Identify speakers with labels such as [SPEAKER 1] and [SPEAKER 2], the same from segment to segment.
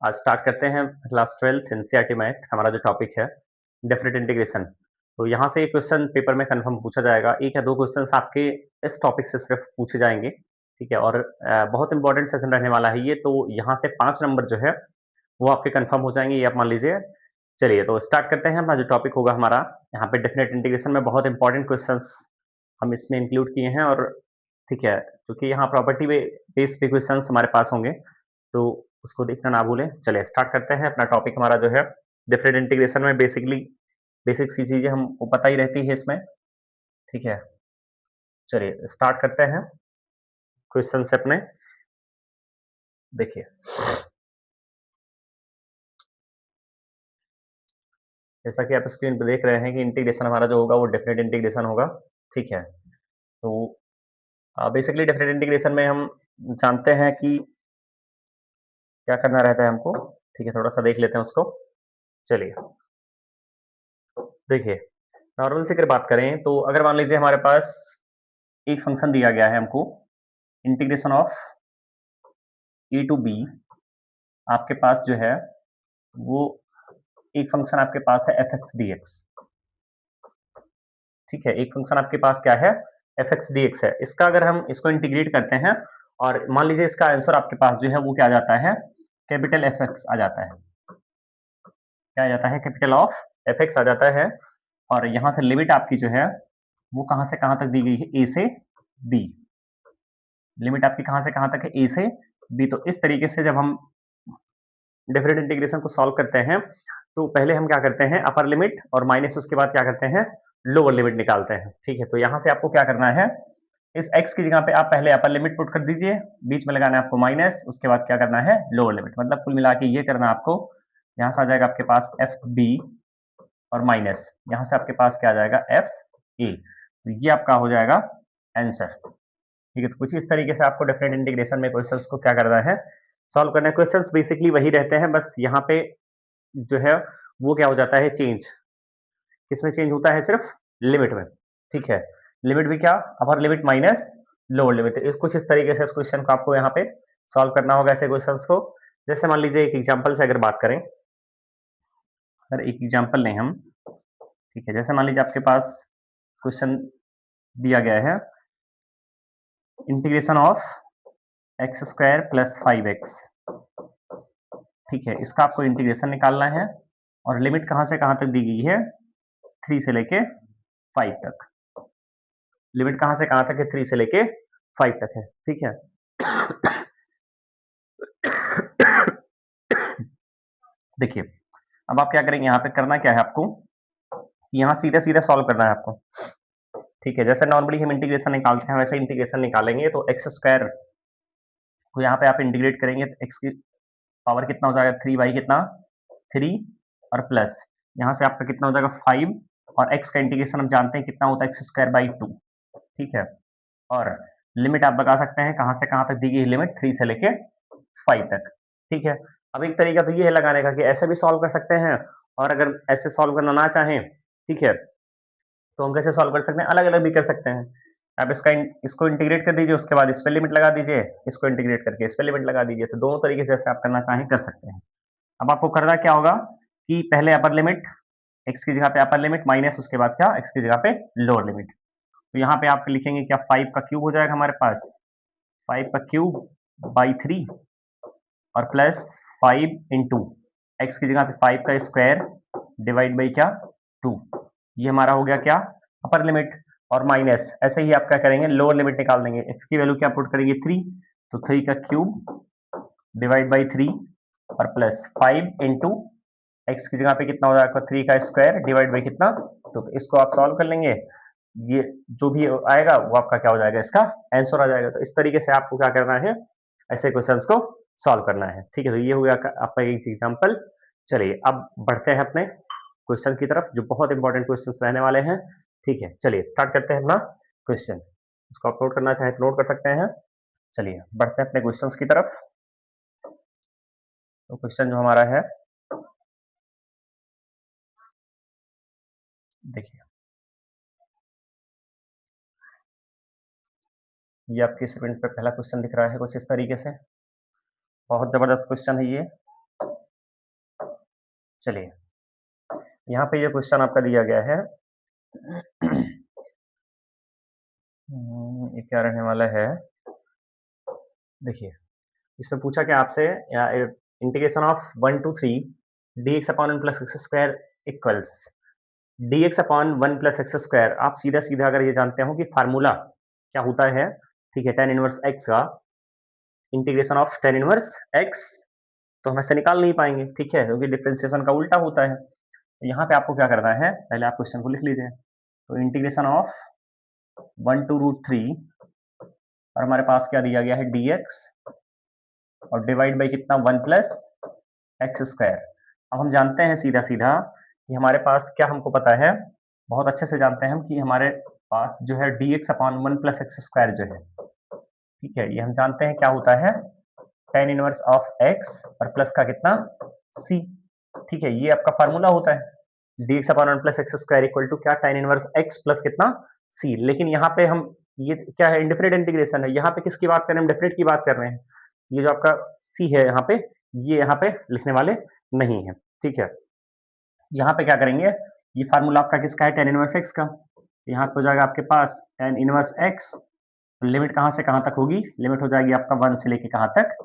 [SPEAKER 1] आज स्टार्ट करते हैं क्लास 12th एनसीईआरटी मैथ। हमारा जो टॉपिक है डेफिनेट इंटीग्रेशन। तो यहाँ से एक क्वेश्चन पेपर में कंफर्म पूछा जाएगा। एक या दो क्वेश्चंस आपके इस टॉपिक से सिर्फ पूछे जाएंगे, ठीक है। और बहुत इंपॉर्टेंट सेशन रहने वाला है ये। तो यहाँ से 5 नंबर जो है वो आपके कंफर्म हो जाएंगे, ये आप मान लीजिए। चलिए तो स्टार्ट करते हैं। अपना जो टॉपिक होगा हमारा यहाँ पे डेफिनेट इंटीग्रेशन में बहुत इंपॉर्टेंट क्वेश्चंस हम इसमें इंक्लूड किए हैं। और ठीक है, क्योंकि यहाँ प्रॉपर्टी बेस्ड पे क्वेश्चंस हमारे पास होंगे, तो उसको देखना ना भूलें। चलिए स्टार्ट करते हैं। अपना टॉपिक हमारा जो है डिफरेंट इंटीग्रेशन में बेसिक सी चीज़ें हमको पता ही रहती है इसमें, ठीक है। चलिए स्टार्ट करते हैं क्वेश्चन से अपने। देखिए जैसा कि आप स्क्रीन पे देख रहे हैं कि इंटीग्रेशन हमारा जो होगा वो डेफिनेट इंटीग्रेशन होगा, ठीक है। तो बेसिकली डेफिनेट इंटीग्रेशन में हम जानते हैं कि क्या करना रहता है हमको, ठीक है। थोड़ा सा देख लेते हैं उसको। चलिए देखिए, नॉर्मल से अगर बात करें तो अगर मान लीजिए हमारे पास एक फंक्शन दिया गया है हमको, integration of A to B. आपके पास जो है वो एक फंक्शन आपके पास है एफ एक्स डी एक्स, ठीक है। एक फंक्शन आपके पास क्या है, एफ एक्स डी एक्स है। इसका अगर हम इसको इंटीग्रेट करते हैं और मान लीजिए इसका आंसर आपके पास जो है वो क्या आ जाता है, कैपिटल एफ एक्स आ जाता है। क्या आ जाता है, कैपिटल ऑफ एफ एक्स आ जाता है। और यहाँ से लिमिट आपकी जो है वो कहाँ से कहाँ तक दी गई है, ए से बी। लिमिट आपकी कहाँ से कहाँ तक है, ए से बी। तो इस तरीके से जब हम डिफरेंट इंटीग्रेशन को सॉल्व करते हैं तो पहले हम क्या करते हैं, अपर लिमिट और माइनस उसके बाद क्या करते हैं, लोअर लिमिट निकालते हैं, ठीक है। तो यहाँ से आपको क्या करना है, इस x की जगह पे आप पहले अपर लिमिट पुट कर दीजिए, बीच में लगाना है आपको माइनस, उसके बाद क्या करना है, लोअर लिमिट। मतलब कुल मिला के ये करना आपको, यहाँ से आ जाएगा आपके पास एफ बी और माइनस यहाँ से आपके पास क्या आ जाएगा, एफ ए। तो ये आपका हो जाएगा आंसर, ठीक है। तो कुछ इस तरीके से आपको डेफिनेट इंटीग्रेशन में क्वेश्चंस को क्या करना है, सॉल्व करना है। क्वेश्चंस बेसिकली वही रहते हैं, बस यहाँ पे जो है वो क्या हो जाता है, चेंज। किसमें चेंज होता है, सिर्फ लिमिट में, ठीक है। लिमिट भी क्या, upper limit minus lower limit. इस कुछ इस तरीके से इस क्वेश्चन को आपको यहाँ पे सॉल्व करना होगा, ऐसे क्वेश्चंस को। जैसे मान लीजिए एक एग्जांपल से अगर बात करें, अगर एक एग्जांपल लें हम, ठीक है। जैसे मान लीजिए आपके पास क्वेश्चन दिया गया है, integration of x square plus 5x, ठीक है। इसका आपको इंटीग्रेशन निकालना है और लिमिट कहाँ से कहाँ तक दी गई है, 3 से लेके 5 तक। लिमिट कहाँ से कहाँ तक है, 3 से लेके 5 तक है, ठीक है। देखिए अब आप क्या करेंगे, यहाँ पे करना क्या है आपको, यहाँ सीधा सीधा सॉल्व करना है आपको, ठीक है। जैसे नॉर्मली हम इंटीग्रेशन निकालते हैं वैसे इंटीग्रेशन निकालेंगे। तो एक्स स्क्वायर को यहाँ पे आप इंटीग्रेट करेंगे तो एक्स की पावर कितना हो जाएगा, 3 बाई कितना, 3 और प्लस यहाँ से आपका कितना हो जाएगा 5। और एक्स का इंटीग्रेशन हम जानते हैं कितना होता है, एक्स स्क्वायर बाई 2, ठीक है। और लिमिट आप बता सकते हैं कहाँ से कहाँ तक दी गई, लिमिट 3 से लेके 5 तक, ठीक है। अब एक तरीका तो ये है लगाने का कि ऐसे भी सॉल्व कर सकते हैं, और अगर ऐसे सॉल्व करना ना चाहें, ठीक है, तो हम कैसे सॉल्व कर सकते हैं, अलग अलग भी कर सकते हैं। आप इसको इंटीग्रेट कर दीजिए, उसके बाद इस पे लिमिट लगा दीजिए, इसको इंटीग्रेट करके इस पे लिमिट लगा दीजिए। तो दोनों तरीके से जैसे आप करना चाहें कर सकते हैं। अब आपको करना क्या होगा कि पहले अपर लिमिट, एक्स की जगह पे अपर लिमिट माइनस उसके बाद क्या, एक्स की जगह पे लोअर लिमिट। तो यहाँ पे आप लिखेंगे क्या, 5 का क्यूब हो जाएगा हमारे पास, 5 का क्यूब बाई 3 और प्लस 5 इंटू एक्स की जगह पे 5 का स्क्वायर डिवाइड बाई क्या, 2। ये हमारा हो गया क्या, अपर लिमिट। और माइनस ऐसे ही आप क्या करेंगे, लोअर लिमिट निकाल देंगे। एक्स की वैल्यू क्या पुट करेंगे, 3, तो 3 का क्यूब डिवाइड बाई 3 और प्लस 5 इंटू एक्स की जगह पे कितना हो जाएगा, 3 का स्क्वायर डिवाइड बाई कितना, तो इसको आप सॉल्व कर लेंगे। ये जो भी आएगा वो आपका क्या हो जाएगा, इसका आंसर आ जाएगा। तो इस तरीके से आपको क्या करना है, ऐसे क्वेश्चंस को सॉल्व करना है, ठीक है। तो ये हो गया आपका एक एग्जांपल। चलिए अब बढ़ते हैं अपने क्वेश्चन की तरफ, जो बहुत इंपॉर्टेंट क्वेश्चंस रहने वाले हैं, ठीक है। चलिए स्टार्ट करते हैं अपना क्वेश्चन। इसको आप नोट करना चाहें तो नोट कर सकते हैं। चलिए बढ़ते हैं अपने क्वेश्चंस की तरफ। तो क्वेश्चन जो हमारा है, देखिए ये आपकी स्क्रीन पे पहला क्वेश्चन दिख रहा है कुछ इस तरीके से। बहुत जबरदस्त क्वेश्चन है ये, चलिए, यहाँ पे ये क्वेश्चन आपका दिया गया है। ये क्या रहने वाला है? देखिए, इसमें पूछा क्या आपसे, या integration of 1 to 3 dx upon 1 plus x square equals dx upon 1 plus x square. आप सीधा-सीधा अगर ये जानते हो कि फार्मूला क्या होता है, ठीक है, tan इनवर्स x का integration of tan inverse x, तो हम ऐसे निकाल नहीं पाएँगे, ठीक है, क्योंकि डिफरेंशिएशन का उल्टा होता है। तो यहाँ पे आपको क्या करना है, पहले आप क्वेश्चन को लिख लीजिए। तो इंटीग्रेशन ऑफ 1 to √3 और हमारे पास क्या दिया गया है, dx और डिवाइड बाई कितना, 1 प्लस एक्स स्क्वायर। अब हम जानते हैं सीधा-सीधा कि हमारे पास क्या, हमको पता है, बहुत अच्छे से जानते हैं हम कि हमारे पास जो है dx upon 1 plus x square जो है, ठीक है, ये हम जानते हैं क्या होता है, tan इनवर्स ऑफ x और प्लस का कितना, c, ठीक है, ये आपका फार्मूला होता है। dx upon 1 plus x square equal to क्या, tan इनवर्स x प्लस कितना, c। लेकिन यहाँ पे हम, ये क्या है, इंडेफिनिट इंटीग्रेशन है। यहाँ पे किसकी बात कर रहे हैं, हम डेफिनेट की बात कर रहे हैं। ये जो आपका c है यहाँ पे, ये यहाँ पे लिखने वाले नहीं है, ठीक है। यहाँ पे क्या करेंगे, ये फार्मूला आपका किसका है, tan इनवर्स x का। यहाँ पे हो जाएगा आपके पास tan इनवर्स x, लिमिट कहाँ से कहाँ तक होगी, लिमिट हो जाएगी आपका 1 से लेके कहाँ तक,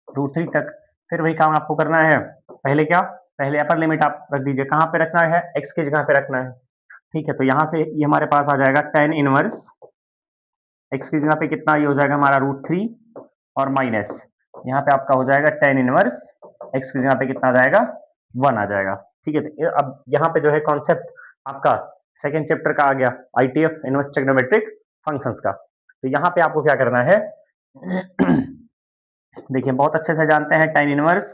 [SPEAKER 1] √3 तक। फिर वही काम आपको करना है, पहले क्या, पहले अपर लिमिट आप रख दीजिए, कहाँ पे रखना है, x की जगह पे रखना है, ठीक है। तो यहाँ से ये हमारे पास आ जाएगा tan इनवर्स x की जगह पे कितना, ये हो जाएगा हमारा √3 और माइनस यहाँ पे आपका हो जाएगा tan इनवर्स x की जगह पे कितना आ जाएगा, 1 आ जाएगा, ठीक है। तो अब यहाँ पे जो है कॉन्सेप्ट आपका सेकंड चैप्टर का आ गया, ITF इनवर्स ट्रिग्नोमेट्रिक फंक्शंस का। तो यहाँ पे आपको क्या करना है, देखिए बहुत अच्छे से जानते हैं tan इनवर्स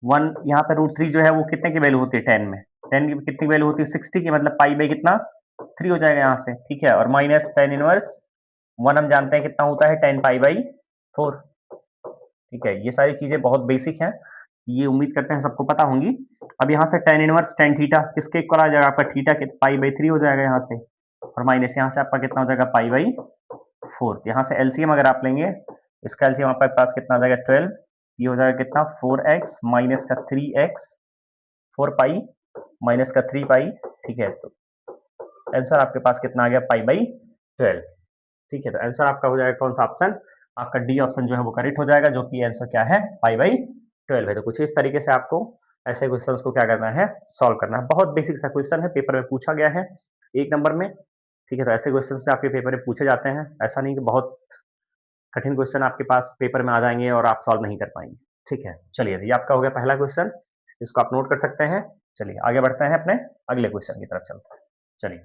[SPEAKER 1] 1, यहाँ पे √3 जो है वो कितने की वैल्यू होती है, 10 में, 10 की कितनी वैल्यू होती है, 60 की, मतलब पाई बाई कितना, 3 हो जाएगा यहाँ से, ठीक है। और माइनस tan इनवर्स 1 हम जानते हैं कितना होता है, 10 पाई बाई 4, ठीक है। ये सारी चीजें बहुत बेसिक हैं, ये उम्मीद करते हैं सबको पता होंगी। अब यहाँ से tan इनवर्स tan थीटा किसके इक्वल आ जाएगा, आपका थीटा के पाई बाई 3 हो जाएगा यहाँ से, और माइनस यहाँ से आपका कितना हो जाएगा, पाई बाई 4। यहाँ से एलसीएम अगर आप लेंगे, इसका एलसीएम आपके पास कितना आ जाएगा, 12, ये हो जाएगा कितना, 4x माइनस का 3x, 4 पाई माइनस का 3 पाई, ठीक है। तो आंसर आपके पास कितना आ गया, पाई बाई 12, ठीक है। तो आंसर आपका हो जाएगा कौन सा ऑप्शन, आपका डी ऑप्शन जो है वो करेक्ट हो जाएगा, जो कि आंसर क्या है, पाई बाई 12 है। तो कुछ इस तरीके से आपको ऐसे क्वेश्चन को क्या करना है, सॉल्व करना है। बहुत बेसिक सा क्वेश्चन है, पेपर में पूछा गया है 1 नंबर में, ठीक है। तो ऐसे क्वेश्चन में आपके पेपर में पूछे जाते हैं, ऐसा नहीं कि बहुत कठिन क्वेश्चन आपके पास पेपर में आ जाएंगे और आप सॉल्व नहीं कर पाएंगे, ठीक है। चलिए, ये आपका हो गया पहला क्वेश्चन, इसको आप नोट कर सकते हैं। चलिए आगे बढ़ते हैं, अपने अगले क्वेश्चन की तरफ चलते हैं। चलिए,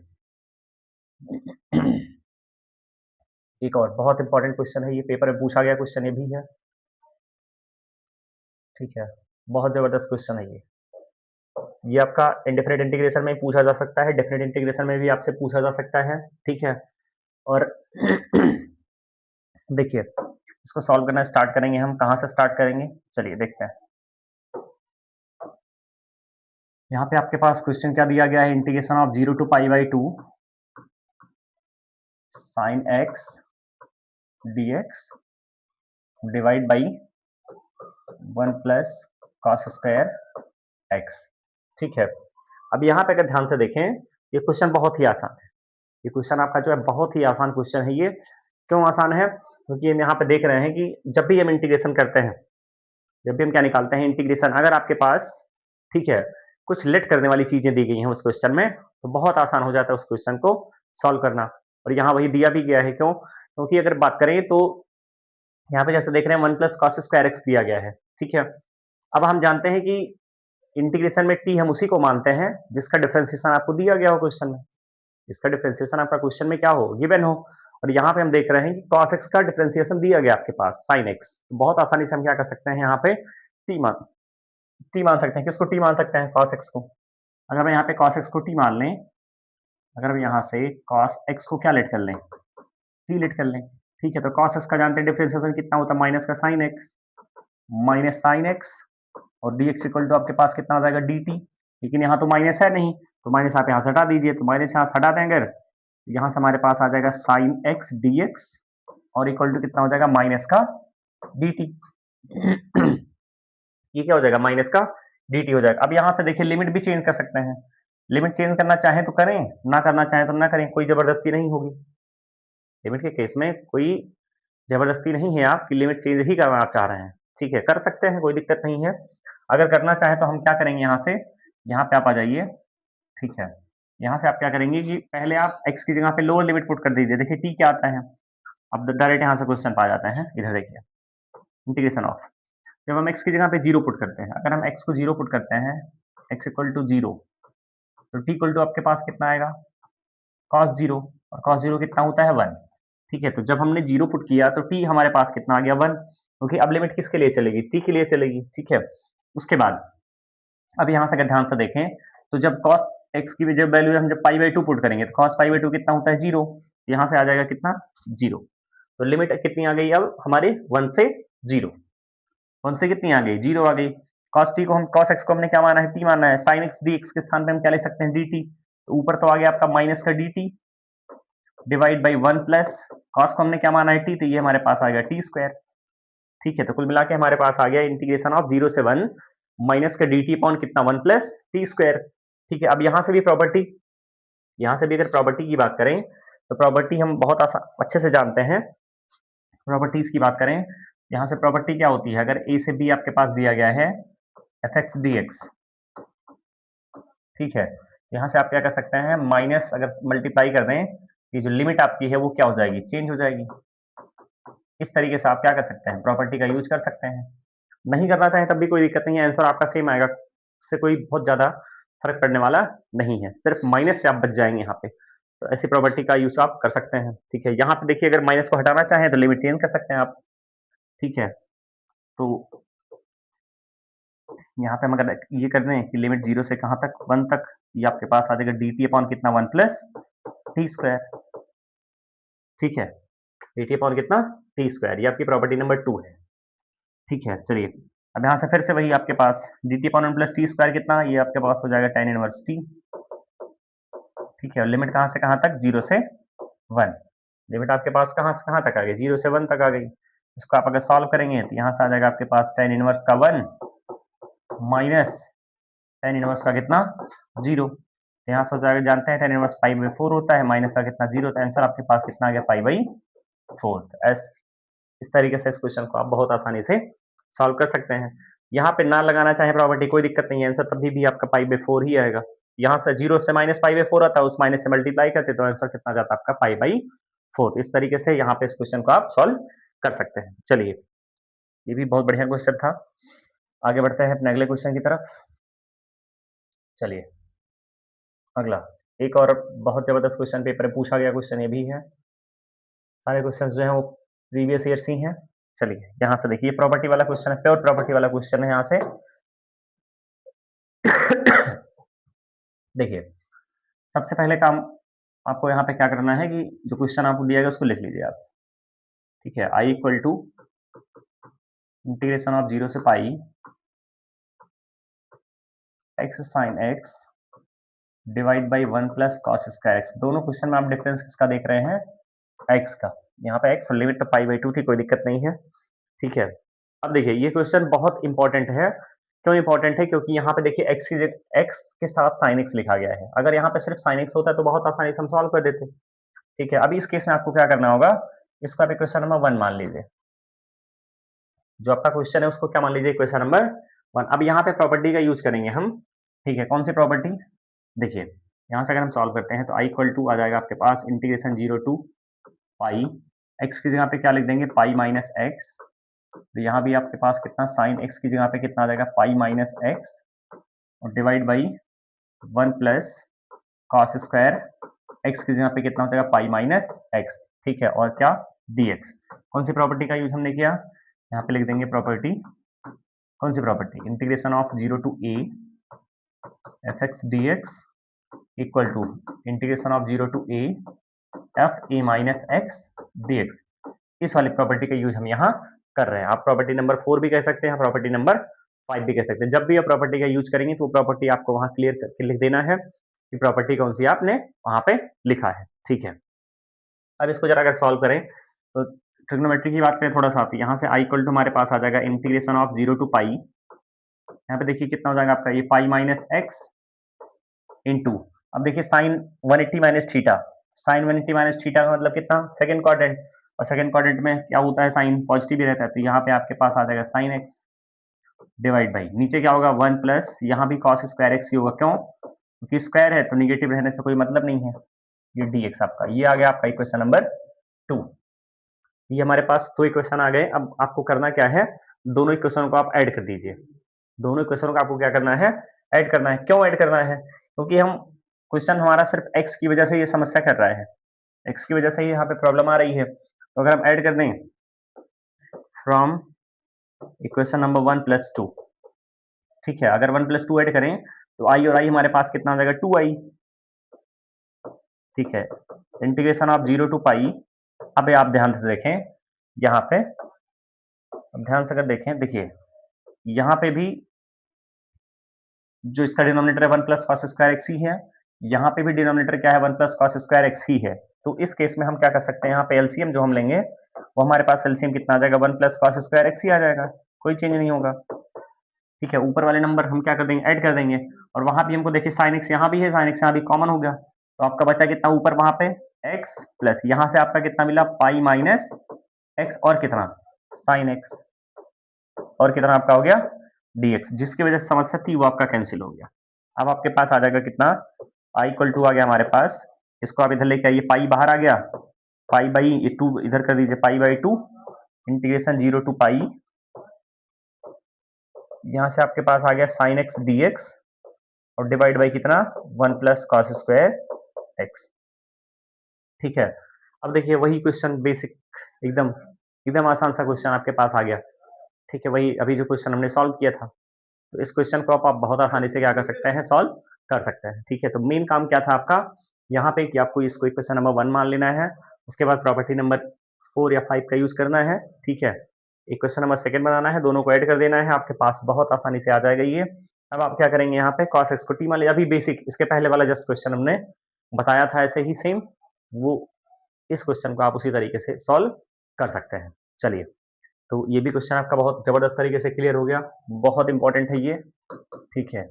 [SPEAKER 1] एक और बहुत इंपॉर्टेंट क्वेश्चन है, ये पेपर में पूछा गया क्वेश्चन ये भी है, ठीक है। बहुत जबरदस्त क्वेश्चन है ये आपका इंडेफिनिट इंटीग्रेशन में पूछा जा सकता है, डेफिनिट इंटीग्रेशन में भी आपसे पूछा जा सकता है, ठीक है। और देखिए, इसको सॉल्व करना स्टार्ट करेंगे हम, कहाँ से स्टार्ट करेंगे, चलिए देखते हैं। यहाँ पे आपके पास क्वेश्चन क्या दिया गया है, integration of 0 to pi by 2 sin x dx divide by 1 plus cos square x, ठीक है। अब यहाँ पे अगर ध्यान से देखें, ये क्वेश्चन बहुत ही आसान है, ये क्वेश्चन आपका जो है बहुत ही आसान क्वेश्चन है। ये क्यों आसान है, क्योंकि हम यहाँ पे देख रहे हैं कि जब भी हम इंटीग्रेशन करते हैं, जब भी हम क्या निकालते हैं, इंटीग्रेशन, अगर आपके पास, ठीक है, कुछ लेट करने वाली चीजें दी गई हैं उस क्वेश्चन में, तो बहुत आसान हो जाता है उस क्वेश्चन को सॉल्व करना। और यहाँ वही दिया भी गया है, क्यों, क्योंकि अगर बात करें तो यहाँ पे जैसे देख रहे हैं 1 प्लस कॉस स्क्वायर एक्स दिया गया है, ठीक है। अब हम जानते हैं कि इंटीग्रेशन में टी हम उसी को मानते हैं जिसका डिफरेंशिएशन आपको दिया गया हो क्वेश्चन में, जिसका डिफरेंशिएशन आपका क्वेश्चन में क्या हो, गिवन हो। और यहाँ पे हम देख रहे हैं कि cos x का डिफरेंशिएशन दिया गया आपके पास sin x, बहुत आसानी से हम क्या कर सकते हैं, यहाँ पे टी मान सकते हैं। किसको टी मान सकते हैं, cos x को। अगर हम यहाँ पे cos x को टी मान लें, अगर हम यहाँ से cos x को क्या लेट कर लें, टी लेट कर लें, ठीक है। तो cos x का जानते हैं डिफरेंशिएशन कितना होता है, माइनस का sin x, minus sin x, और dx इक्वल टू आपके पास कितना हो जाएगा, dt। लेकिन यहाँ तो माइनस है नहीं, तो माइनस आप यहाँ से हटा दीजिए, तो माइनस यहाँ से हटा दें अगर, यहाँ से हमारे पास आ जाएगा sin x dx और इक्वल टू कितना हो जाएगा, माइनस का dt। ये क्या हो जाएगा, माइनस का dt हो जाएगा। अब यहाँ से देखिए लिमिट भी चेंज कर सकते हैं, लिमिट चेंज करना चाहें तो करें, ना करना चाहें तो ना करें, कोई जबरदस्ती नहीं होगी। लिमिट के केस में कोई जबरदस्ती नहीं है, आप कि लिमिट चेंज ही करना चाह रहे हैं, ठीक है, कर सकते हैं, कोई दिक्कत नहीं है। अगर करना चाहें तो हम क्या करेंगे, यहाँ से यहाँ पे आप आ जाइए, ठीक है। यहाँ से आप क्या करेंगे कि पहले आप x की जगह पे लोअर लिमिट पुट कर दीजिए, देखिए t क्या आता है। अब डायरेक्ट यहाँ से क्वेश्चन पा जाते हैं, इधर देखिए इंटीग्रेशन ऑफ, जब हम x की जगह पे 0 पुट करते हैं, अगर हम x को 0 पुट करते हैं, x इक्वल टू 0, तो t इक्वल टू आपके पास कितना आएगा, cos 0, और cos 0 कितना होता है 1, ठीक है। तो जब हमने 0 पुट किया तो t हमारे पास कितना आ गया 1, क्योंकि अब लिमिट किसके लिए चलेगी, t के लिए चलेगी, ठीक है। उसके बाद अब यहाँ से अगर ध्यान से देखें तो जब cos x की जब वैल्यू हम जब पाई बाई 2 पुट करेंगे तो cos पाई बाई 2 कितना होता है 0, यहाँ से आ जाएगा कितना 0। तो लिमिट कितनी आ गई अब हमारे 1 से 0, 1 से कितनी आ गई 0 आ गई। cos t को हम cos x को हमने क्या माना है t माना है, sin x dx के स्थान पे हम क्या ले सकते हैं dt, तो ऊपर तो आ गया आपका माइनस का dt divide by 1 plus cos को हमने क्या माना है t, तो ये हमारे पास आ गया t स्क्वायर, ठीक है। तो कुल मिला के हमारे पास आ गया इंटीग्रेशन ऑफ 0 से 1 माइनस का dt अपॉन कितना 1 प्लस टी स्क्वायर, ठीक है। अब यहाँ से भी प्रॉपर्टी, यहाँ से भी अगर प्रॉपर्टी की बात करें तो प्रॉपर्टी हम बहुत अच्छे से जानते हैं। प्रॉपर्टीज की बात करें, यहाँ से प्रॉपर्टी क्या होती है, अगर a से b आपके पास दिया गया है एफ एक्स डी एक्स, ठीक है, यहाँ से आप क्या कर सकते हैं, माइनस अगर मल्टीप्लाई कर दें, ये जो लिमिट आपकी है वो क्या हो जाएगी, चेंज हो जाएगी। इस तरीके से आप क्या कर सकते हैं, प्रॉपर्टी का यूज कर सकते हैं। नहीं करना चाहें तब भी कोई दिक्कत नहीं है, आंसर आपका सेम आएगा, इससे कोई बहुत ज़्यादा फर्क पड़ने वाला नहीं है, सिर्फ माइनस से आप बच जाएंगे यहाँ पे। तो ऐसी प्रॉपर्टी का यूज आप कर सकते हैं, ठीक है। यहाँ पे देखिए अगर माइनस को हटाना चाहें तो लिमिट चेंज कर सकते हैं आप, ठीक है। तो यहाँ पे हम अगर ये कर दें कि लिमिट 0 से कहाँ तक 1 तक, ये आपके पास आ जाएगा dt अपॉन कितना 1 प्लस टी स्क्वायर, ठीक है। dt अपॉन कितना टी स्क्वायर, ये आपकी प्रॉपर्टी नंबर 2 है, ठीक है। चलिए अब यहाँ से फिर से वही आपके पास dt upon 1 plus T square कितना, ये आपके पास हो जाएगा tan इनवर्स t, ठीक है। और लिमिट कहाँ से कहाँ तक 0 से 1, लिमिट आपके पास कहाँ से कहाँ तक आ गई 0 से 1 तक आ गई। इसको आप अगर सॉल्व करेंगे तो यहाँ से आ जाएगा आपके पास tan इनवर्स का 1 माइनस tan इनवर्स का कितना 0, यहाँ से हो जाएगा, जानते हैं tan इनवर्स पाई बाई 4 होता है, माइनस का कितना 0, तो आंसर आपके पास कितना आ गया पाई बाई 4। इस तरीके से इस क्वेश्चन को आप बहुत आसानी से सॉल्व कर सकते हैं। यहाँ पे ना लगाना चाहे प्रॉपर्टी कोई दिक्कत नहीं है, आंसर तभी भी आपका पाई बाई 4 ही आएगा। यहाँ से 0 से माइनस पाई बाई 4 आता है, उस माइनस से मल्टीप्लाई करते तो आंसर कितना जाता है आपका पाई बाई 4। इस तरीके से यहाँ पे इस क्वेश्चन को आप सॉल्व कर सकते हैं। चलिए ये भी बहुत बढ़िया क्वेश्चन था, आगे बढ़ते हैं अपने अगले क्वेश्चन की तरफ। चलिए अगला एक और बहुत जबरदस्त क्वेश्चन पेपर में पूछा गया क्वेश्चन ये भी है, सारे क्वेश्चन जो हैं वो प्रीवियस ईयर ही हैं। चलिए यहाँ से देखिए प्रॉपर्टी वाला क्वेश्चन है, प्योर प्रॉपर्टी वाला क्वेश्चन है। यहाँ से देखिए सबसे पहले काम आपको यहाँ पे क्या करना है कि जो क्वेश्चन आपको दिया गया उसको लिख लीजिए आप, ठीक है। I equal to integration of 0 से pi x sine x divide by 1 plus cos square x. दोनों क्वेश्चन में आप डिफरेंस किसका देख रहे हैं, एक्स का। यहाँ पे एक्स लिमिट तो पाई बाई 2 थी, कोई दिक्कत नहीं है, ठीक है। अब देखिए ये क्वेश्चन बहुत इंपॉर्टेंट है, क्यों इंपॉर्टेंट है, क्योंकि यहाँ पे देखिए एक्स के साथ साइन एक्स लिखा गया है। अगर यहाँ पे सिर्फ साइन एक्स होता तो बहुत आसानी से हम सॉल्व कर देते, ठीक है। अभी इस केस में आपको क्या करना होगा, इसको आप क्वेश्चन नंबर 1 मान लीजिए, जो आपका क्वेश्चन है उसको क्या मान लीजिए, क्वेश्चन नंबर 1। अब यहाँ पे प्रॉपर्टी का यूज करेंगे हम, ठीक है। कौन सी प्रॉपर्टी, देखिए यहाँ से अगर हम सॉल्व करते हैं तो आई इक्वल टू आ जाएगा आपके पास इंटीग्रेशन 0 टू पाई, एक्स की जगह पे क्या लिख देंगे पाई माइनस एक्स, तो यहाँ भी आपके पास कितना साइन एक्स की जगह पे कितना आ जाएगा पाई माइनस एक्स, और divide by 1 plus cos square x की जगह पे कितना हो जाएगा पाई माइनस एक्स, ठीक है। और क्या डी एक्स। कौन सी प्रॉपर्टी का यूज हमने किया, यहाँ पे लिख देंगे प्रॉपर्टी, कौन सी property, integration of 0 to a f x d x equal to integration of 0 to a f a minus x d x. इस वाली प्रॉपर्टी का यूज हम यहाँ कर रहे हैं। आप प्रॉपर्टी नंबर 4 भी कह सकते हैं, प्रॉपर्टी नंबर 5 भी कह सकते हैं। जब भी आप प्रॉपर्टी का यूज करेंगे तो प्रॉपर्टी आपको वहां क्लियर करके लिख देना है कि प्रॉपर्टी कौन सी आपने वहां पे लिखा है, ठीक है। अब इसको जरा अगर सॉल्व करें तो ट्रिग्नोमेट्री की बात करें थोड़ा सा, यहाँ से आई इक्वल टू हमारे पास आ जाएगा इंटीग्रेशन ऑफ 0 टू पाई यहाँ पे देखिए कितना हो जाएगा आपका ये पाई माइनस एक्स इंटू, अब देखिए sine 180 minus theta, sine 180 minus theta का मतलब कितना, सेकंड क्वाड्रेंट, और सेकंड क्वाड्रेंट में क्या होता है, साइन पॉजिटिव ही रहता है, तो यहाँ पे आपके पास आ जाएगा साइन एक्स डिवाइड बाई नीचे क्या होगा 1 प्लस यहाँ भी कॉस स्क्वायर एक्स ही होगा, क्यों, क्योंकि स्क्वायर है तो निगेटिव रहने से कोई मतलब नहीं है, ये डी एक्स आपका, ये आ गया आपका इक्वेशन नंबर 2। ये हमारे पास 2 इक्वेशन आ गए। अब आपको करना क्या है, दोनों इक्वेशन को आप ऐड कर दीजिए, दोनों इक्वेशन को आपको क्या करना है, ऐड करना है। क्यों ऐड करना है, क्योंकि हम क्वेश्चन हमारा सिर्फ एक्स की वजह से ये समस्या कर रहा है, एक्स की वजह से ही यहाँ पे प्रॉब्लम आ रही है, तो अगर हम ऐड कर दें फ्रॉम इक्वेशन नंबर 1 प्लस 2, ठीक है, अगर 1 प्लस 2 ऐड करें तो आई और आई हमारे पास कितना आ जाएगा 2i, ठीक है, इंटीग्रेशन ऑफ 0 टू पाई। अब आप ध्यान से देखें यहाँ पे, अब ध्यान से अगर देखें, देखिए यहाँ पे भी जो इसका डिनोमिनेटर है 1 प्लस कॉस स्क्वायर एक्स ही है, यहाँ पे भी डिनोमिनेटर क्या है 1 प्लस कॉस स्क्वायर एक्स ही है, तो इस केस में हम क्या कर सकते हैं, यहाँ पे एलसीएम जो हम लेंगे वो हमारे पास एलसीएम कितना आ जाएगा 1 प्लस कॉस स्क्वायर एक्स ही आ जाएगा, कोई चेंज नहीं होगा, ठीक है। ऊपर वाले नंबर हम क्या कर देंगे, ऐड कर देंगे, और वहां भी हमको देखिए साइन एक्स यहाँ भी है, साइन एक्स यहाँ भी कॉमन हो गया, तो आपका बचा कितना ऊपर वहां पे एक्स प्लस यहाँ से आपका कितना मिला पाई माइनस एक्स और कितना साइन एक्स, और कितना आपका हो गया dx, जिसकी वजह से समस्या थी वो आपका कैंसिल हो गया। अब आपके पास आ जाएगा कितना, i इक्वल टू आ गया हमारे पास, इसको आप इधर लेके आइए, पाई बाहर आ गया, पाई बाई टू इधर कर दीजिए, pi by two integration 0 to pi, यहाँ से आपके पास आ गया साइन एक्स डी एक्स, और डिवाइड बाई कितना 1 प्लस कॉस स्क्वायर एक्स, ठीक है। अब देखिए वही क्वेश्चन बेसिक, एकदम एकदम आसान सा क्वेश्चन आपके पास आ गया, ठीक है, वही अभी जो क्वेश्चन हमने सॉल्व किया था, तो इस क्वेश्चन को आप बहुत आसानी से क्या कर सकते हैं, सॉल्व कर सकते हैं, ठीक है। तो मेन काम क्या था आपका यहाँ पे कि आपको इसको इक्वेशन नंबर 1 मान लेना है, उसके बाद प्रॉपर्टी नंबर 4 या 5 का यूज करना है, ठीक है, इक्वेशन नंबर सेकंड बनाना है, दोनों को ऐड कर देना है, आपके पास बहुत आसानी से आ जाएगा ये। अब आप क्या करेंगे, यहाँ पे cos x को t मान लिया, अभी बेसिक इसके पहले वाला जस्ट क्वेश्चन हमने बताया था ऐसे ही सेम, वो इस क्वेश्चन को आप उसी तरीके से सॉल्व कर सकते हैं। चलिए, तो ये भी क्वेश्चन आपका बहुत जबरदस्त तरीके से क्लियर हो गया, बहुत इंपॉर्टेंट है ये, ठीक है।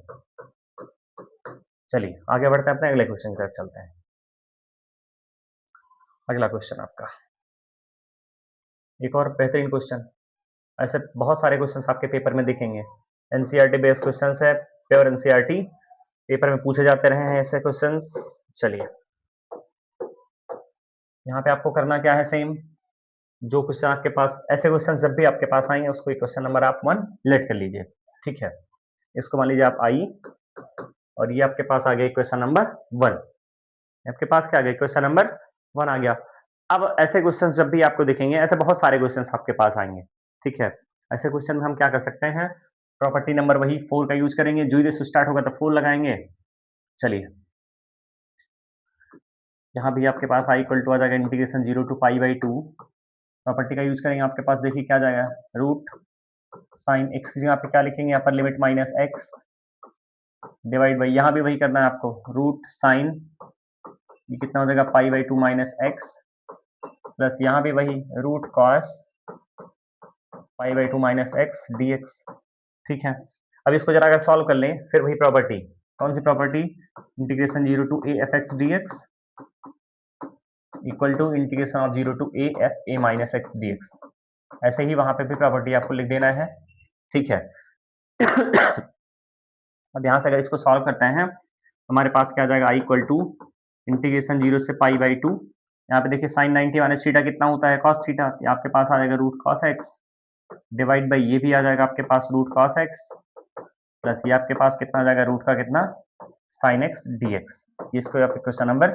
[SPEAKER 1] चलिए आगे बढ़ते हैं, अपने अगले क्वेश्चन की तरफ चलते हैं। अगला क्वेश्चन आपका एक और बेहतरीन क्वेश्चन, ऐसे बहुत सारे क्वेश्चंस आपके पेपर में दिखेंगे, एनसीईआरटी बेस्ड क्वेश्चंस है, प्योर एनसीईआरटी, पेपर में पूछे जाते रहे हैं ऐसे क्वेश्चंस। चलिए यहाँ पे आपको करना क्या है, सेम जो क्वेश्चन आपके पास, ऐसे क्वेश्चन जब भी आपके पास आएंगे उसको क्वेश्चन नंबर आप 1 लेट कर लीजिए, ठीक है, इसको मान लीजिए आप आई, और ये आपके पास आ गया क्वेश्चन नंबर 1, आपके पास क्या आ गया क्वेश्चन नंबर 1 आ गया। अब ऐसे क्वेश्चंस जब भी आपको दिखेंगे, ऐसे बहुत सारे क्वेश्चंस आपके पास आएंगे, ठीक है, ऐसे क्वेश्चन में हम क्या कर सकते हैं, प्रॉपर्टी नंबर वही 4 का यूज करेंगे, जीरो से स्टार्ट होगा तो 4 लगाएंगे। चलिए यहाँ भी आपके पास आई इक्वल टू आ जाएगा integration 0 to pi by 2, property का यूज करेंगे, आपके पास देखिए क्या आ जाएगा रूट साइन एक्स की जगह पे क्या लिखेंगे, यहाँ पर limit minus x divide by, यहाँ भी वही करना है आपको, रूट साइन, ये कितना हो जाएगा pi by 2 minus x, plus यहाँ भी वही root cos pi by 2 minus x d x, ठीक है। अब इसको जरा अगर सॉल्व कर लें, फिर वही प्रॉपर्टी, कौन सी property, integration 0 to a f x d x equal to integration of 0 to a f a minus x d x, ऐसे ही वहां पे भी प्रॉपर्टी आपको लिख देना है, ठीक है। अब यहाँ से अगर इसको सॉल्व करते हैं, हमारे पास क्या आ जाएगा, आई इक्वल टू इंटीग्रेशन 0 से पाई बाई 2, यहाँ पे देखिए साइन 90 माइनस थीटा कितना होता है, कॉस थीटा, आपके पास आ जाएगा root cos x divide by, ये भी आ जाएगा आपके पास रूट कॉस एक्स, प्लस ये आपके पास कितना आ जाएगा रूट का कितना साइन एक्स डी एक्स, इसको आप क्वेश्चन नंबर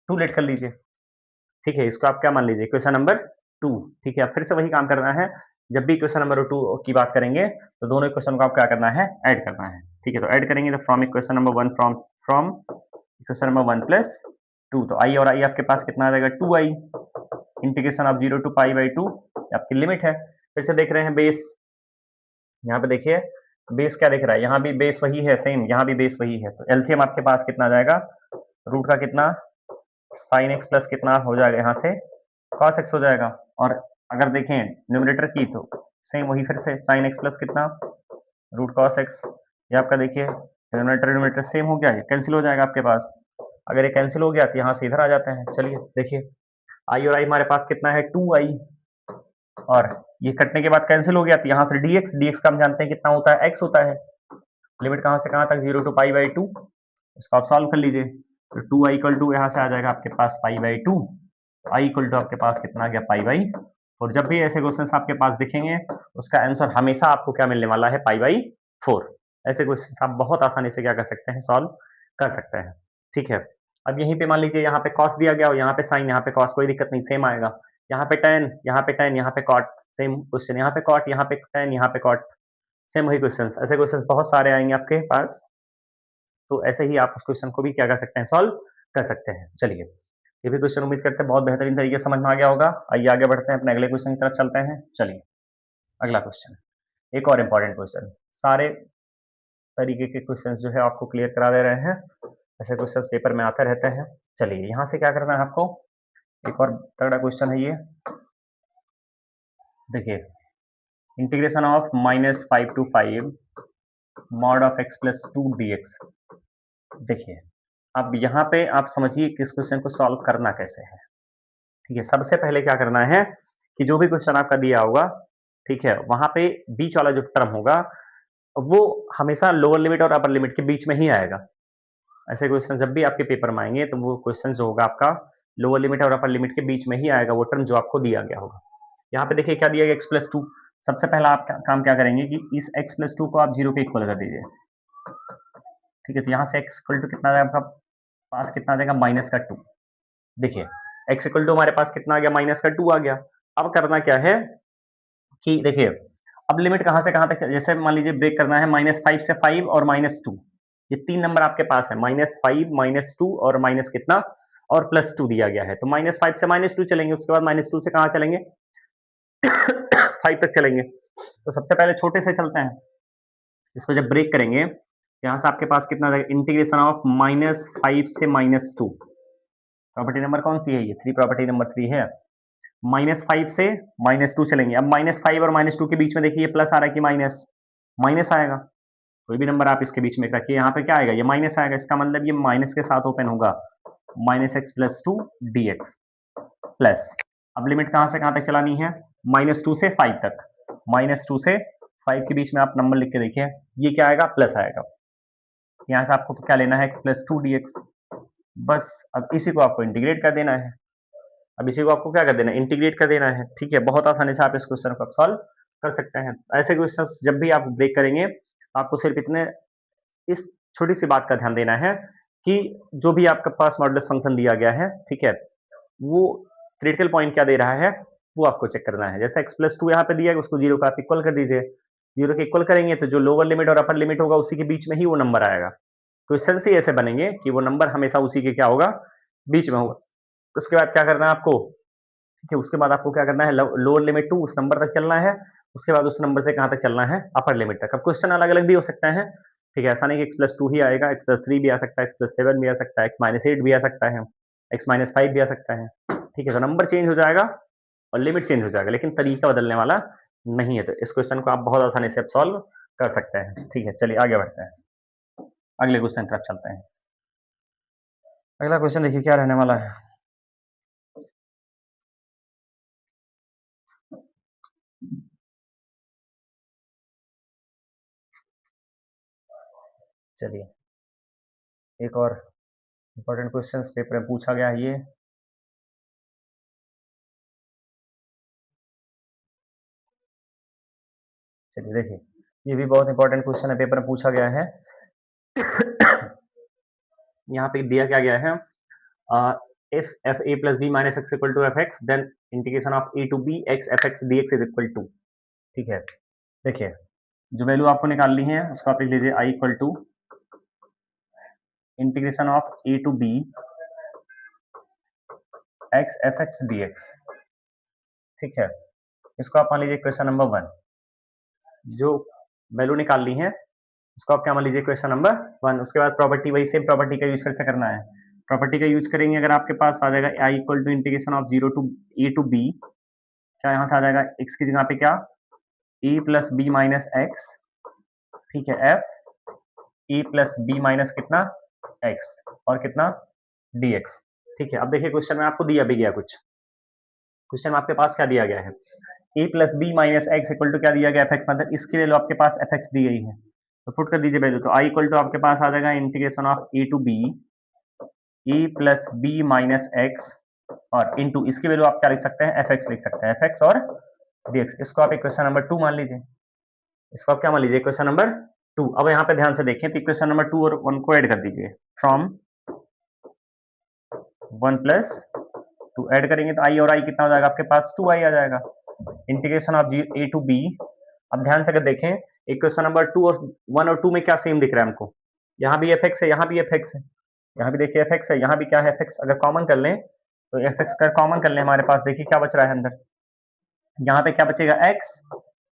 [SPEAKER 1] 2 लेट कर लीजिए, ठीक है, इसको आप क्या मान लीजिए क्वेश्चन नंबर 2, ठीक है। अब फिर से वही काम करना है, जब भी क्वेश्चन नंबर 2 की बात करेंगे तो दोनों इक्वेशन को आप क्या करना है, ऐड करना है, ठीक है। तो ऐड करेंगे तो from equation number 1 from equation number 1 plus 2, तो आई और आई आपके पास कितना आ जाएगा 2i integration of 0 to pi by 2, आपकी लिमिट है। फिर से देख रहे हैं बेस, यहाँ पे देखिए बेस क्या दिख रहा है, यहाँ भी बेस वही है सेम, यहाँ भी बेस वही है, तो एलसीएम आपके पास कितना आ जाएगा, रूट का कितना साइन एक्स प्लस कितना हो जाएगा, यहाँ से कॉस एक्स हो जाएगा, और अगर देखें न्यूमरेटर की तो सेम वही फिर से साइन एक्स प्लस कितना रूट कॉस एक्स, ये आपका देखिए डिनोमिनेटर सेम हो गया, ये कैंसिल हो जाएगा आपके पास। अगर ये कैंसिल हो गया तो यहाँ से इधर आ जाते हैं। चलिए देखिए, आई और आई हमारे पास कितना है 2i, और ये कटने के बाद कैंसिल हो गया तो यहाँ से dx, dx का हम जानते हैं कितना होता है, x होता है। लिमिट कहाँ से कहाँ तक, 0 टू पाई बाई 2। इसको आप सॉल्व कर लीजिए, तो 2i इक्वल टू यहाँ से आ जाएगा आपके पास pi by 2, I equal to आपके पास कितना आ गया पाई बाई। और जब भी ऐसे क्वेश्चन आपके पास दिखेंगे उसका आंसर हमेशा आपको क्या मिलने वाला है, पाई बाई 4। ऐसे क्वेश्चन आप बहुत आसानी से क्या कर सकते हैं, सॉल्व कर सकते हैं। ठीक है, अब यहीं पे मान लीजिए यहाँ पे कॉस दिया गया और यहाँ पे साइन, यहाँ पे कॉस, कोई दिक्कत नहीं, सेम आएगा। यहाँ पे टेन, यहाँ पे टेन, यहाँ पे कॉट, सेम क्वेश्चन, यहाँ पे कॉट, यहाँ पे टेन, यहाँ पे कॉट, सेम वही क्वेश्चन। ऐसे क्वेश्चन बहुत सारे आएंगे आपके पास, तो ऐसे ही आप उस क्वेश्चन को भी क्या कर सकते हैं, सॉल्व कर सकते हैं। चलिए, ये भी क्वेश्चन उम्मीद करते हैं बहुत बेहतरीन तरीके से समझ में आ गया होगा। आइए आगे बढ़ते हैं, अपने अगले क्वेश्चन की तरफ चलते हैं। चलिए, अगला क्वेश्चन, एक और इम्पॉर्टेंट क्वेश्चन, सारे तरीके के क्वेश्चन जो है आपको क्लियर करा दे रहे हैं, ऐसे क्वेश्चन पेपर में आते रहते हैं। चलिए, यहाँ से क्या करना है आपको, एक और तगड़ा क्वेश्चन है ये, देखिए, integration of -5 to 5 mod of x plus 2 dx। देखिए, अब यहाँ पे आप समझिए कि इस क्वेश्चन को सॉल्व करना कैसे है। ठीक है, सबसे पहले क्या करना है कि जो भी क्वेश्चन आपका दिया होगा, ठीक है, वहां पे बीच वाला जो टर्म होगा वो हमेशा लोअर लिमिट और अपर लिमिट के बीच में ही आएगा। ऐसे क्वेश्चन जब भी आपके पेपर में आएंगे तो वो क्वेश्चन जो होगा आपका लोअर लिमिट और अपर लिमिट के बीच में ही आएगा, वो टर्म जो आपको दिया गया होगा। यहाँ पे देखिए क्या दिया गया, x+2। सबसे पहला आप काम क्या करेंगे कि इस x+2 को आप 0 के इक्वल कर दीजिए। ठीक है, तो यहाँ से x इक्वल टू कितना आपका पास कितना देगा, -2। देखिए, x इक्वल टू हमारे पास कितना आ गया, -2 आ गया। अब करना क्या है कि देखिए, अब लिमिट कहाँ से कहाँ तक, जैसे मान लीजिए ब्रेक करना है -5 से 5 और -2, ये 3 नंबर आपके पास है, -5, -2 और माइनस कितना, और +2 दिया गया है। तो -5 से -2 चलेंगे, उसके बाद -2 से कहाँ चलेंगे 5 तक चलेंगे। तो सबसे पहले छोटे से चलते हैं, इसको जब ब्रेक करेंगे यहाँ से आपके पास कितना रहेगा, इंटीग्रेशन ऑफ -5 से -2। प्रॉपर्टी नंबर कौन सी है ये, 3 प्रॉपर्टी नंबर 3 है। -5 से -2 चलेंगे। अब -5 और -2 के बीच में देखिए ये प्लस आ रहा है कि माइनस, माइनस आएगा। कोई भी नंबर आप इसके बीच में रखिए, यहाँ पे क्या आएगा, ये माइनस आएगा। इसका मतलब ये माइनस के साथ ओपन होगा, -x प्लस 2 dx प्लस, अब लिमिट कहाँ से कहाँ तक चलानी है, -2 से 5 तक। -2 से 5 के बीच में आप नंबर लिख के देखिए, ये क्या आएगा, प्लस आएगा। यहाँ से आपको क्या लेना है, x प्लस 2 dx। बस अब इसी को आपको इंटीग्रेट कर देना है। अब इसी को आपको क्या कर देना है, इंटीग्रेट कर देना है। ठीक है, बहुत आसानी से आप इस क्वेश्चन को सॉल्व कर सकते हैं। ऐसे क्वेश्चंस जब भी आप ब्रेक करेंगे, आपको सिर्फ इतने इस छोटी सी बात का ध्यान देना है कि जो भी आपके पास मॉडुलस फंक्शन दिया गया है, ठीक है, वो क्रिटिकल पॉइंट क्या दे रहा है वो आपको चेक करना है। जैसे x प्लस 2 यहाँ पे दिया है, उसको 0 का आप इक्वल कर दीजिए। 0 के इक्वल करेंगे तो जो लोअर लिमिट और अपर लिमिट होगा उसी के बीच में ही वो नंबर आएगा। क्वेश्चन ही ऐसे बनेंगे कि वो नंबर हमेशा उसी के क्या होगा, बीच में होगा। उसके बाद क्या करना है आपको, ठीक है, उसके बाद आपको क्या करना है, लोअर लिमिट टू उस नंबर तक चलना है, उसके बाद उस नंबर से कहाँ तक चलना है, अपर लिमिट तक। अब क्वेश्चन अलग अलग भी हो सकते हैं, ठीक है, ऐसा नहीं कि x प्लस 2 ही आएगा, x प्लस 3 भी आ सकता है, x प्लस 7 भी आ सकता है, x माइनस 8 भी आ सकता है, x माइनस 5 भी आ सकता है। ठीक है, तो नंबर चेंज हो जाएगा और लिमिट चेंज हो जाएगा, लेकिन तरीका बदलने वाला नहीं है। तो इस क्वेश्चन को आप बहुत आसानी से सॉल्व कर सकते हैं। ठीक है, चलिए आगे बढ़ते हैं, अगले क्वेश्चन की तरफ चलते हैं। अगला क्वेश्चन देखिए क्या रहने वाला है। चलिए, एक और इंपॉर्टेंट क्वेश्चन पेपर में पूछा गया है ये। चलिए देखिए, ये भी बहुत इंपॉर्टेंट क्वेश्चन है, पेपर में पूछा गया है। यहाँ पे दिया क्या गया है, if f a plus b minus x equal to f x then integration of a to b x f x dx is equal to। ठीक है, देखिए जो वैल्यू आपको निकालनी है उसको आप लिख लीजिए i equal to integration of a to b x f x dx। ठीक है, इसको आप मान लीजिए क्वेश्चन नंबर 1, जो वैल्यू निकालनी है उसको आप क्या मान लीजिए क्वेश्चन नंबर 1। उसके बाद प्रॉपर्टी, वही सेम प्रॉपर्टी का यूज कैसे करना है, प्रॉपर्टी का यूज करेंगे। अगर आपके पास आ जाएगा I equal to integration of 0 to a to b, क्या यहाँ से आ जाएगा x की जगह पे क्या, A plus B minus x, ठीक है, F A plus B minus कितना एक्स और कितना डी एक्स। ठीक है, अब देखिए क्वेश्चन में आपको दिया भी गया कुछ, क्वेश्चन में आपके पास क्या दिया गया है, a plus B minus x equal to क्या दिया गया, एफ एक्स, मतलब इसकी वैल्यू आपके पास एफ एक्स दी गई है, तो पुट कर दीजिए वैल्यू, तो आई इक्वल टू आपके पास आ जाएगा integration of A to B A plus B minus x और इनटू इसकी वैल्यू आप क्या लिख सकते हैं, एफ एक्स लिख सकते हैं, एफ एक्स और डी एक्स। इसको आप इक्वेशन नंबर 2 मान लीजिए, इसको आप क्या मान लीजिए, इक्वेशन नंबर 2। अब यहाँ पे ध्यान से देखें तो इक्वेशन नंबर 2 और 1 को ऐड कर दीजिए, फ्रॉम 1 प्लस 2 ऐड करेंगे तो आई और आई कितना हो जाएगा आपके पास, 2i आ जाएगा, integration of A to B. अब ध्यान से अगर देखें इक्वेशन नंबर 2 और 1 और 2 में क्या सेम दिख रहा है हमको, यहाँ भी एफ एक्स है, यहाँ भी एफ एक्स है, यहाँ भी देखिए एफ एक्स है, यहाँ भी क्या है एफ एक्स। अगर कॉमन कर लें तो एफ एक्स का कॉमन कर लें, हमारे पास देखिए क्या बच रहा है अंदर, यहाँ पे क्या बचेगा एक्स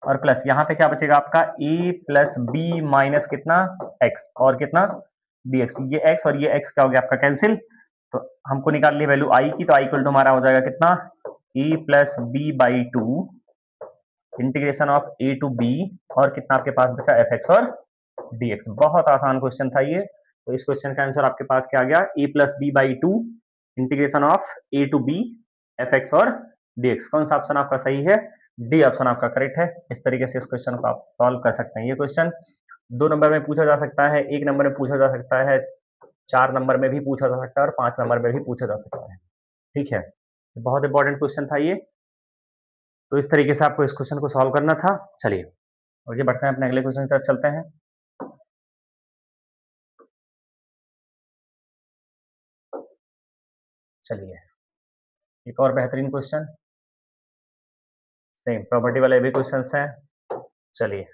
[SPEAKER 1] और प्लस यहाँ पे क्या बचेगा आपका ए प्लस बी माइनस कितना एक्स और कितना डी एक्स। ये एक्स और ये एक्स क्या हो गया आपका कैंसिल, तो हमको निकाल ली वैल्यू आई की, तो आई इक्वल टू हमारा हो जाएगा कितना a plus b by two integration of A to b और कितना आपके पास बचा एफ एक्स और डी एक्स। बहुत आसान क्वेश्चन था ये, तो इस क्वेश्चन का आंसर आपके पास क्या आ गया, a plus b by two integration of A to b f x और डी एक्स। कौन सा ऑप्शन आपका सही है, डी ऑप्शन आपका करेक्ट है। इस तरीके से इस क्वेश्चन को आप सॉल्व कर सकते हैं। ये क्वेश्चन 2 नंबर में पूछा जा सकता है, 1 नंबर में पूछा जा सकता है, 4 नंबर में भी पूछा जा सकता है और 5 नंबर में भी पूछा जा सकता है। ठीक है, बहुत इंपॉर्टेंट क्वेश्चन था ये, तो इस तरीके से आपको इस क्वेश्चन को सॉल्व करना था। चलिए और ये बढ़ते हैं अपने अगले क्वेश्चन की तरफ चलते हैं। चलिए एक और बेहतरीन क्वेश्चन, सेम प्रॉपर्टी वाले भी क्वेश्चंस हैं, चलिए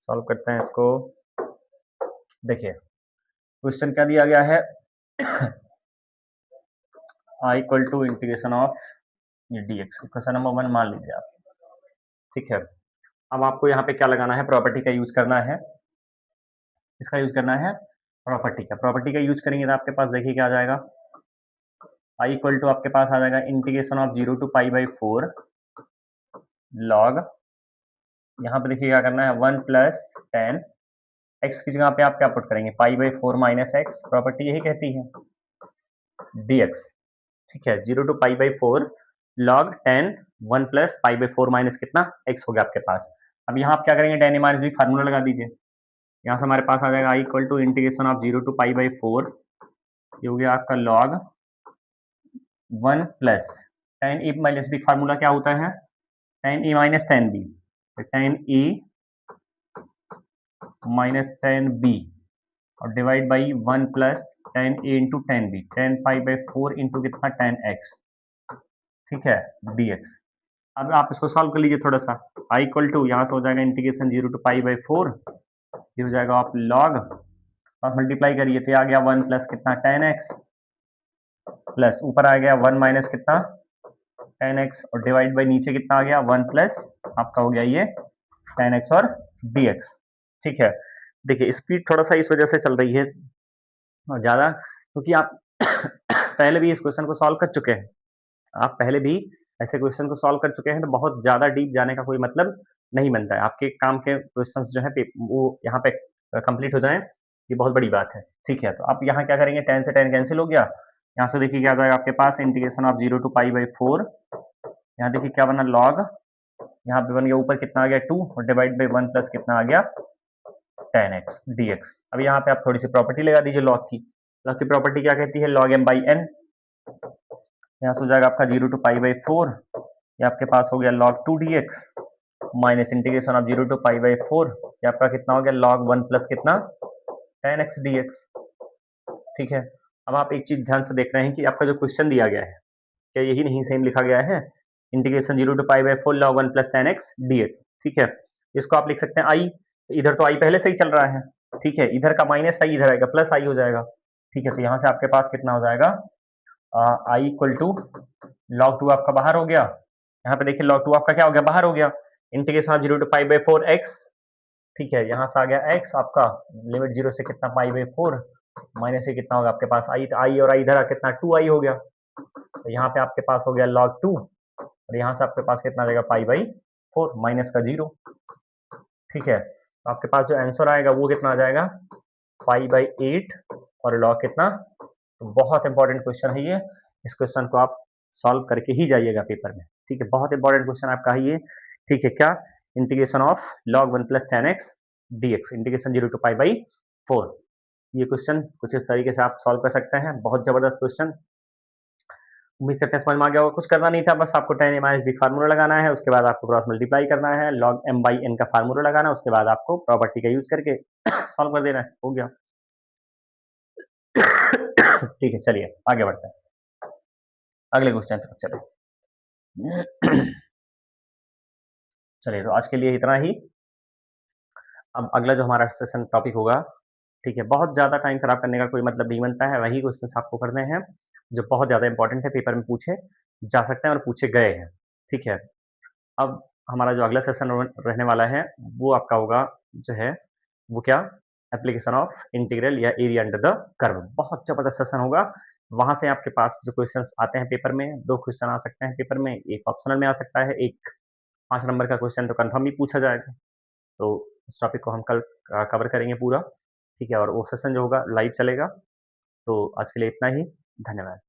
[SPEAKER 1] सॉल्व करते हैं इसको। देखिए क्वेश्चन क्या दिया गया है, I equal to integration of d x, question number 1 मान लीजिए आप। ठीक है, अब आपको यहाँ पे क्या लगाना है, प्रॉपर्टी का यूज करना है, इसका यूज करना है प्रॉपर्टी का। प्रॉपर्टी का यूज करेंगे तो आपके पास देखिए क्या आ जाएगा, आई इक्वल टू आपके पास आ जाएगा integration of 0 to pi by 4 log, यहाँ पे देखिए क्या करना है 1 प्लस 10 एक्स की जगह पे आप क्या पुट करेंगे, pi by 4 minus x, property यही कहती है डी एक्स। ठीक है, 0 to pi by 4 log 10 1 plus pi by 4 minus कितना एक्स हो गया आपके पास। अब यहाँ आप क्या करेंगे, टेन ए माइनस बी फार्मूला लगा दीजिए, यहाँ से हमारे पास आ जाएगा I equal to integration of 0 to pi by 4, ये हो गया आपका लॉग 1 प्लस टेन ए माइनस बी फार्मूला क्या होता है, टेन ए माइनस टेन बी, टेन ए माइनस टेन बी और divide by 1 plus tan A into tan B, tan pi by 4 into कितना tan x. ठीक है, डी एक्स। अब आप इसको सॉल्व कर लीजिए थोड़ा सा, आई इक्वल टू यहाँ से हो जाएगा इंटीग्रेशन 0 टू पाई बाई 4, ये हो जाएगा आप लॉग और मल्टीप्लाई करिए तो आ गया 1 प्लस कितना टेन एक्स प्लस ऊपर आ गया 1 माइनस कितना टेन एक्स और डिवाइड बाई नीचे कितना आ गया 1 प्लस आपका हो गया ये टेन एक्स और डी एक्स। ठीक है, देखिए स्पीड थोड़ा सा इस वजह से चल रही है और ज़्यादा, क्योंकि आप पहले भी इस क्वेश्चन को सॉल्व कर चुके हैं, आप पहले भी ऐसे क्वेश्चन को सॉल्व कर चुके हैं, तो बहुत ज़्यादा डीप जाने का कोई मतलब नहीं बनता है। आपके काम के क्वेश्चंस जो है वो यहाँ पे कंप्लीट हो जाएं, ये बहुत बड़ी बात है। ठीक है, तो आप यहाँ क्या करेंगे, 10 से 10 कैंसिल हो गया, यहाँ से देखिए क्या आ जाएगा आपके पास integration of 0 to pi by 4, यहाँ देखिए क्या बना लॉग, यहाँ पे बन गया ऊपर कितना आ गया 2 और डिवाइड बाई 1 प्लस कितना आ गया टेन एक्स डी एक्स। अब यहाँ पे आप थोड़ी सी प्रॉपर्टी लगा दीजिए लॉग की, लॉग की प्रॉपर्टी क्या कहती है, लॉग एम बाई एन, यहाँ से हो जाएगा आपका 0 टू पाई बाई 4, ये आपके पास हो गया log 2 dx minus integration of 0 to pi by 4, ये आपका कितना हो गया log 1 प्लस कितना 10x dx। ठीक है, अब आप एक चीज ध्यान से देख रहे हैं कि आपका जो क्वेश्चन दिया गया है क्या यही नहीं सेम लिखा गया है, integration 0 to pi by 4 log 1 plus 10x dx। ठीक है, इसको आप लिख सकते हैं आई, इधर तो आई पहले से ही चल रहा है। ठीक है, इधर का माइनस आई इधर आएगा प्लस आई हो जाएगा। ठीक है, तो यहाँ से आपके पास कितना हो जाएगा आई इक्वल टू log 2 आपका बाहर हो गया, यहाँ पे देखिए log 2 आपका क्या हो गया बाहर हो गया, integration of 0 to pi by 4 x. ठीक है, यहाँ से आ गया x आपका लिमिट 0 से कितना पाई बाई 4 माइनस से कितना होगा आपके पास आई, तो आई और आई इधर कितना 2i हो गया, तो यहाँ पे आपके पास हो गया log 2 और यहाँ से आपके पास कितना आ जाएगा पाई बाई 4 माइनस का 0। ठीक है, तो आपके पास जो आंसर आएगा वो कितना आ जाएगा, 5/8 और लॉग कितना। तो बहुत इंपॉर्टेंट क्वेश्चन है ये, इस क्वेश्चन को आप सॉल्व करके ही जाइएगा पेपर में, ठीक है। बहुत इंपॉर्टेंट क्वेश्चन आपका है ये, ठीक है। क्या, integration of log 1 + tan x dx, integration 0 to π/4। ये क्वेश्चन कुछ इस तरीके से आप सॉल्व कर सकते हैं, बहुत जबरदस्त क्वेश्चन। उम्मीद करते हैं समझ में आ गया होगा। कुछ करना नहीं था, बस आपको tan a - b फार्मूला लगाना है, उसके बाद आपको क्रॉस मल्टीप्लाई करना है, log m/n का फार्मूला लगाना है, उसके बाद आपको प्रॉपर्टी का यूज करके सॉल्व कर देना है, हो गया। ठीक है, चलिए आगे बढ़ते हैं अगले क्वेश्चन पर। चलिए चलिए, तो आज के लिए इतना ही। अब अगला जो हमारा सेशन टॉपिक होगा, ठीक है, बहुत ज़्यादा टाइम खराब करने का कोई मतलब नहीं बनता है, वही क्वेश्चंस आपको करने हैं जो बहुत ज़्यादा इंपॉर्टेंट है, पेपर में पूछे जा सकते हैं और पूछे गए हैं, ठीक है। अब हमारा जो अगला सेशन रहने वाला है, वो आपका होगा जो है, वो क्या, एप्लीकेशन ऑफ इंटीग्रल या एरिया अंडर द कर्व। बहुत ज़बरदस्त सेशन होगा। वहाँ से आपके पास जो क्वेश्चंस आते हैं पेपर में, 2 क्वेश्चन आ सकते हैं पेपर में, एक ऑप्शनल में आ सकता है, एक 5 नंबर का क्वेश्चन तो कन्फर्म ही पूछा जाएगा। तो इस टॉपिक को हम कल कवर करेंगे पूरा, ठीक है, और वो सेशन जो होगा लाइव चलेगा। तो आज के लिए इतना ही, धन्यवाद।